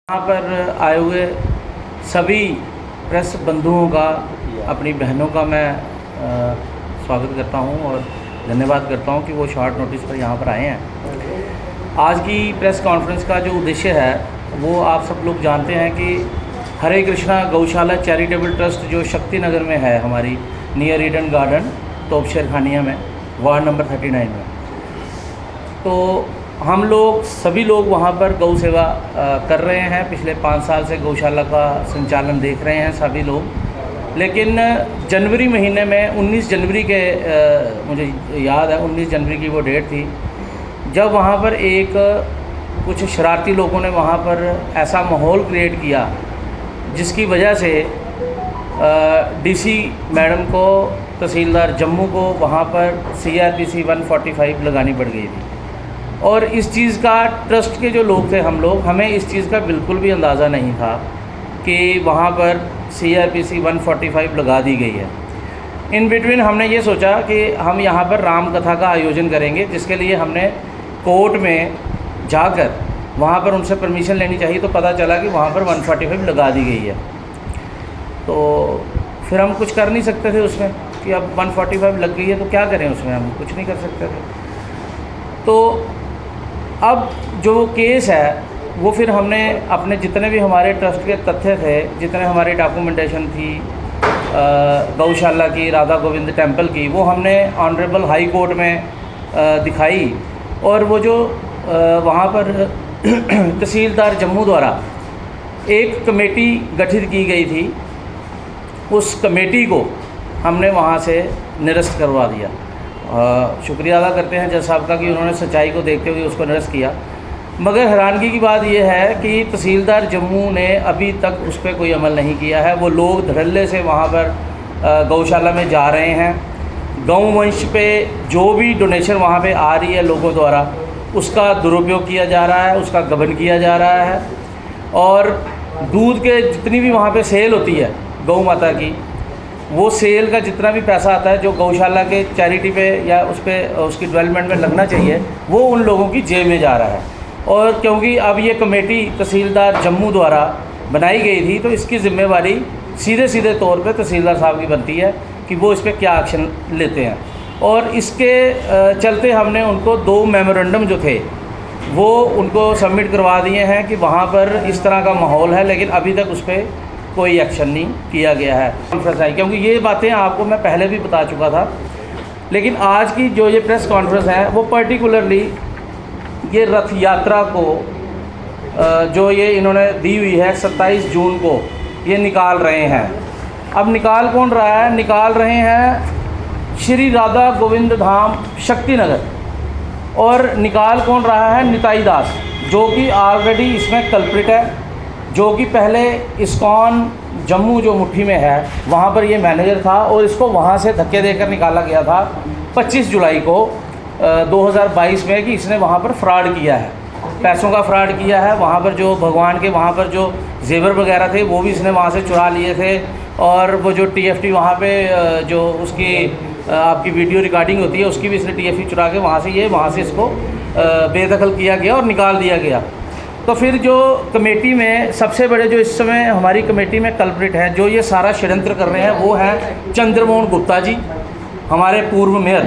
यहाँ पर आए हुए सभी प्रेस बंधुओं का, अपनी बहनों का मैं स्वागत करता हूँ और धन्यवाद करता हूँ कि वो शॉर्ट नोटिस पर यहाँ पर आए हैं। आज की प्रेस कॉन्फ्रेंस का जो उद्देश्य है वो आप सब लोग जानते हैं कि हरे कृष्णा गौशाला चैरिटेबल ट्रस्ट जो शक्ति नगर में है, हमारी नियर ईडन गार्डन तोपशेर खानिया में, वार्ड नंबर 39 में, तो हम लोग सभी लोग वहाँ पर गौ सेवा कर रहे हैं। पिछले 5 साल से गौशाला का संचालन देख रहे हैं सभी लोग। लेकिन जनवरी महीने में 19 जनवरी के मुझे याद है 19 जनवरी की वो डेट थी जब वहाँ पर कुछ शरारती लोगों ने वहाँ पर ऐसा माहौल क्रिएट किया जिसकी वजह से डीसी मैडम को, तहसीलदार जम्मू को वहाँ पर CRPC 145 लगानी पड़ गई थी। और इस चीज़ का ट्रस्ट के जो लोग थे, हम लोग, हमें इस चीज़ का बिल्कुल भी अंदाज़ा नहीं था कि वहाँ पर CRPC 145 लगा दी गई है। इन बिटवीन हमने ये सोचा कि हम यहाँ पर राम कथा का आयोजन करेंगे, जिसके लिए हमने कोर्ट में जाकर वहाँ पर उनसे परमिशन लेनी चाहिए। तो पता चला कि वहाँ पर 145 लगा दी गई है। तो फिर हम कुछ कर नहीं सकते थे उसमें कि अब 145 लग गई है तो क्या करें, उसमें हम कुछ नहीं कर सकते थे। तो अब जो केस है वो फिर हमने अपने जितने भी हमारे ट्रस्ट के तथ्य थे, जितने हमारी डॉक्यूमेंटेशन थी गौशाला की, राधा गोविंद टेंपल की, वो हमने ऑनरेबल हाई कोर्ट में दिखाई। और वो जो वहाँ पर तहसीलदार जम्मू द्वारा एक कमेटी गठित की गई थी, उस कमेटी को हमने वहाँ से निरस्त करवा दिया। शुक्रिया अदा करते हैं जज साहब का कि उन्होंने सच्चाई को देखते हुए उसको निरस्त किया। मगर हैरानगी की बात यह है कि तहसीलदार जम्मू ने अभी तक उस पर कोई अमल नहीं किया है। वो लोग धड़ल्ले से वहाँ पर गौशाला में जा रहे हैं। गौवंश पे जो भी डोनेशन वहाँ पे आ रही है लोगों द्वारा, उसका दुरुपयोग किया जा रहा है, उसका गबन किया जा रहा है। और दूध के जितनी भी वहाँ पे सेल होती है गौ माता की, वो सेल का जितना भी पैसा आता है जो गौशाला के चैरिटी पे या उस पर उसकी डेवलपमेंट में लगना चाहिए, वो उन लोगों की जेब में जा रहा है। और क्योंकि अब ये कमेटी तहसीलदार जम्मू द्वारा बनाई गई थी, तो इसकी ज़िम्मेवारी सीधे तौर पे तहसीलदार साहब की बनती है कि वो इस पर क्या एक्शन लेते हैं। और इसके चलते हमने उनको 2 मेमोरेंडम जो थे वो उनको सबमिट करवा दिए हैं कि वहाँ पर इस तरह का माहौल है, लेकिन अभी तक उस पर कोई एक्शन नहीं किया गया है। कॉन्फ्रेंस आई, क्योंकि ये बातें आपको मैं पहले भी बता चुका था। लेकिन आज की जो ये प्रेस कॉन्फ्रेंस है वो पर्टिकुलरली ये रथ यात्रा को जो ये इन्होंने दी हुई है 27 जून को ये निकाल रहे हैं। अब निकाल कौन रहा है? निकाल रहे हैं श्री राधा गोविंद धाम शक्ति नगर। और निकाल कौन रहा है? निताई दास, जो कि ऑलरेडी इसमें कल्प्रिट है, जो कि पहले इस्कॉन जम्मू जो मुट्ठी में है वहाँ पर ये मैनेजर था और इसको वहाँ से धक्के देकर निकाला गया था 25 जुलाई को 2022 में कि इसने वहाँ पर फ्रॉड किया है, पैसों का फ्रॉड किया है। वहाँ पर जो भगवान के वहाँ पर जो जेवर वगैरह थे वो भी इसने वहाँ से चुरा लिए थे। और वो जो TFT वहाँ पे जो उसकी आपकी वीडियो रिकॉर्डिंग होती है उसकी भी इसने TFT चुरा के वहाँ से इसको बेदखल किया गया और निकाल दिया गया। तो फिर जो कमेटी में सबसे बड़े जो इस समय हमारी कमेटी में कल्प्रिट हैं, जो ये सारा षड्यंत्र कर रहे हैं, वो हैं चंद्रमोहन गुप्ता जी, हमारे पूर्व मेयर।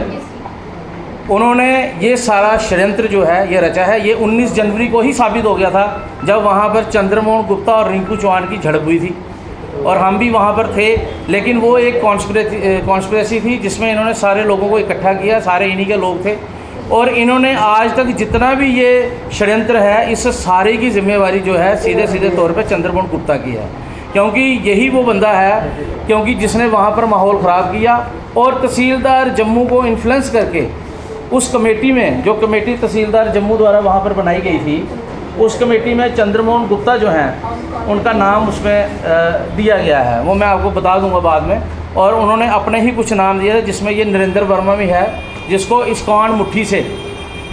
उन्होंने ये सारा षड्यंत्र जो है ये रचा है। ये 19 जनवरी को ही साबित हो गया था जब वहाँ पर चंद्रमोहन गुप्ता और रिंकू चौहान की झड़प हुई थी और हम भी वहाँ पर थे। लेकिन वो एक कॉन्स्पिरेसी थी जिसमें इन्होंने सारे लोगों को इकट्ठा किया, सारे इन्हीं के लोग थे। और इन्होंने आज तक जितना भी ये षड्यंत्र है, इस सारे की जिम्मेवारी जो है सीधे तौर पे चंद्रमोहन गुप्ता की है, क्योंकि यही वो बंदा है क्योंकि जिसने वहाँ पर माहौल ख़राब किया। और तहसीलदार जम्मू को इन्फ्लुएंस करके उस कमेटी में, जो कमेटी तहसीलदार जम्मू द्वारा वहाँ पर बनाई गई थी, उस कमेटी में चंद्रमोहन गुप्ता जो हैं उनका नाम उसमें दिया गया है। वो मैं आपको बता दूंगा बाद में। और उन्होंने अपने ही कुछ नाम दिए थे, जिसमें ये नरेंद्र वर्मा भी है, जिसको इस्कॉन मुट्ठी से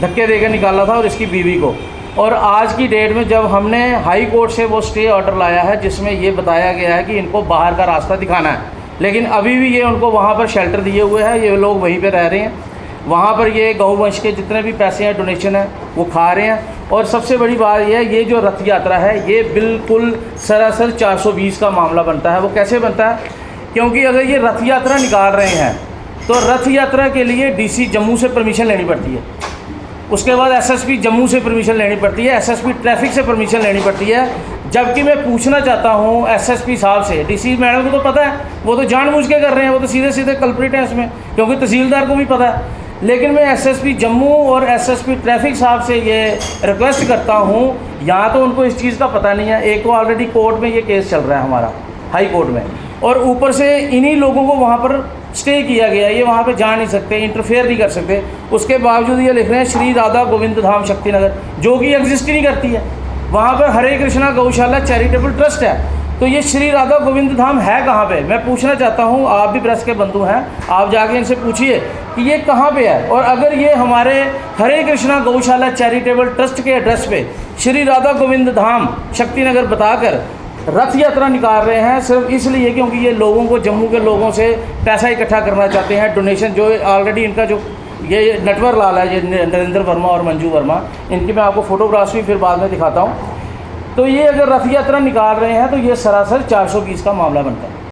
धक्के देकर निकाला था, और इसकी बीवी को। और आज की डेट में जब हमने हाई कोर्ट से वो स्टे ऑर्डर लाया है जिसमें ये बताया गया है कि इनको बाहर का रास्ता दिखाना है, लेकिन अभी भी ये उनको वहाँ पर शेल्टर दिए हुए हैं, ये लोग वहीं पर रह रहे हैं। वहाँ पर ये गौवंश के जितने भी पैसे हैं, डोनेशन है, वो खा रहे हैं। और सबसे बड़ी बात यह है, ये जो रथ यात्रा है ये बिल्कुल सरासर 420 का मामला बनता है। वो कैसे बनता है? क्योंकि अगर ये रथ यात्रा निकाल रहे हैं तो रथ यात्रा के लिए डीसी जम्मू से परमिशन लेनी पड़ती है, उसके बाद एसएसपी जम्मू से परमिशन लेनी पड़ती है, एसएसपी ट्रैफिक से परमिशन लेनी पड़ती है। जबकि मैं पूछना चाहता हूँ एसएसपी साहब से, डीसी मैडम को तो पता है, वो तो जानबूझ के कर रहे हैं, वो तो सीधे सीधे कल्प्रिट हैं इसमें, क्योंकि तहसीलदार को भी पता है। लेकिन मैं एसएसपी जम्मू और एसएसपी ट्रैफिक साहब से ये रिक्वेस्ट करता हूँ, यहाँ तो उनको इस चीज़ का पता नहीं है। एक तो ऑलरेडी कोर्ट में ये केस चल रहा है हमारा, हाई कोर्ट में, और ऊपर से इन्हीं लोगों को वहाँ पर स्टे किया गया, ये वहाँ पे जा नहीं सकते, इंटरफेयर नहीं कर सकते। उसके बावजूद ये लिख रहे हैं श्री राधा गोविंद धाम शक्तिनगर, जो कि एग्जिस्ट ही नहीं करती है। वहाँ पर हरे कृष्णा गौशाला चैरिटेबल ट्रस्ट है, तो ये श्री राधा गोविंद धाम है कहाँ पे? मैं पूछना चाहता हूँ, आप भी प्रेस के बंधु हैं, आप जाके इनसे पूछिए कि ये कहाँ पे है। और अगर ये हमारे हरे कृष्णा गौशाला चैरिटेबल ट्रस्ट के एड्रेस पे श्री राधा गोविंद धाम शक्तिनगर बताकर रथ यात्रा निकाल रहे हैं सिर्फ इसलिए क्योंकि ये लोगों को, जम्मू के लोगों से पैसा इकट्ठा करना चाहते हैं, डोनेशन, जो ऑलरेडी इनका जो ये नटवर लाल है, ये नरेंद्र वर्मा और मंजू वर्मा, इनकी मैं आपको फ़ोटोग्राफ्स भी फिर बाद में दिखाता हूँ। तो ये अगर रथ यात्रा निकाल रहे हैं तो ये सरासर 420 का मामला बनता है।